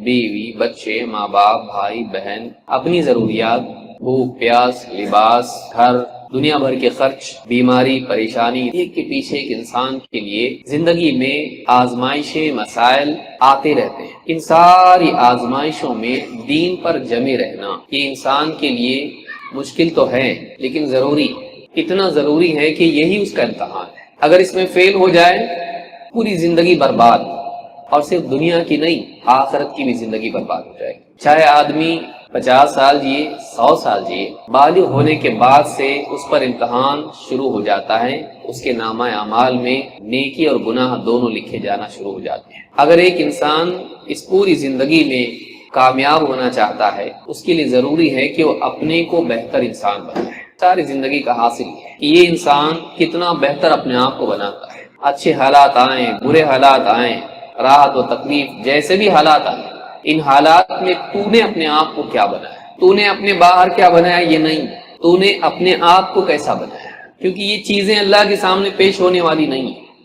بیوی، بچے، ماں باپ، بھائی بہن، اپنی ضروریات، بھوک پیاس، لباس، گھر، دنیا بھر کے خرچ، بیماری، پریشانی، ایک کے پیچھے ایک انسان کے لیے زندگی میں آزمائشیں، مسائل آتے رہتے ہیں۔ ان ساری آزمائشوں میں دین پر جمے رہنا یہ انسان کے لیے مشکل تو ہے لیکن ضروری، اتنا ضروری ہے کہ یہی اس کا امتحان ہے۔ اگر اس میں فیل ہو جائے پوری زندگی برباد، اور صرف دنیا کی نہیں آخرت کی بھی زندگی برباد ہو جائے گی۔ چاہے آدمی 50 سال جیے، 100 سال جیے، بالغ ہونے کے بعد سے اس پر امتحان شروع ہو جاتا ہے، اس کے نامہ اعمال میں نیکی اور گناہ دونوں لکھے جانا شروع ہو جاتے ہیں۔ اگر ایک انسان اس پوری زندگی میں کامیاب ہونا چاہتا ہے، اس کے لیے ضروری ہے کہ وہ اپنے کو بہتر انسان بنائے۔ ساری زندگی کا حاصل یہ ہے کہ یہ انسان کتنا بہتر اپنے آپ کو بناتا ہے۔ اچھے حالات آئیں، برے حالات آئیں، راحت و تکلیف، جیسے بھی حالات آئیں، ان حالات میں تو نے اپنے آپ کو کیا بنایا، تو نے اپنے باہر کیا بنایا یہ نہیں، تو نے اپنے آپ کو کیسا بنایا، کیونکہ یہ چیزیں اللہ کے سامنے پیش ہونے والی نہیں ہیں۔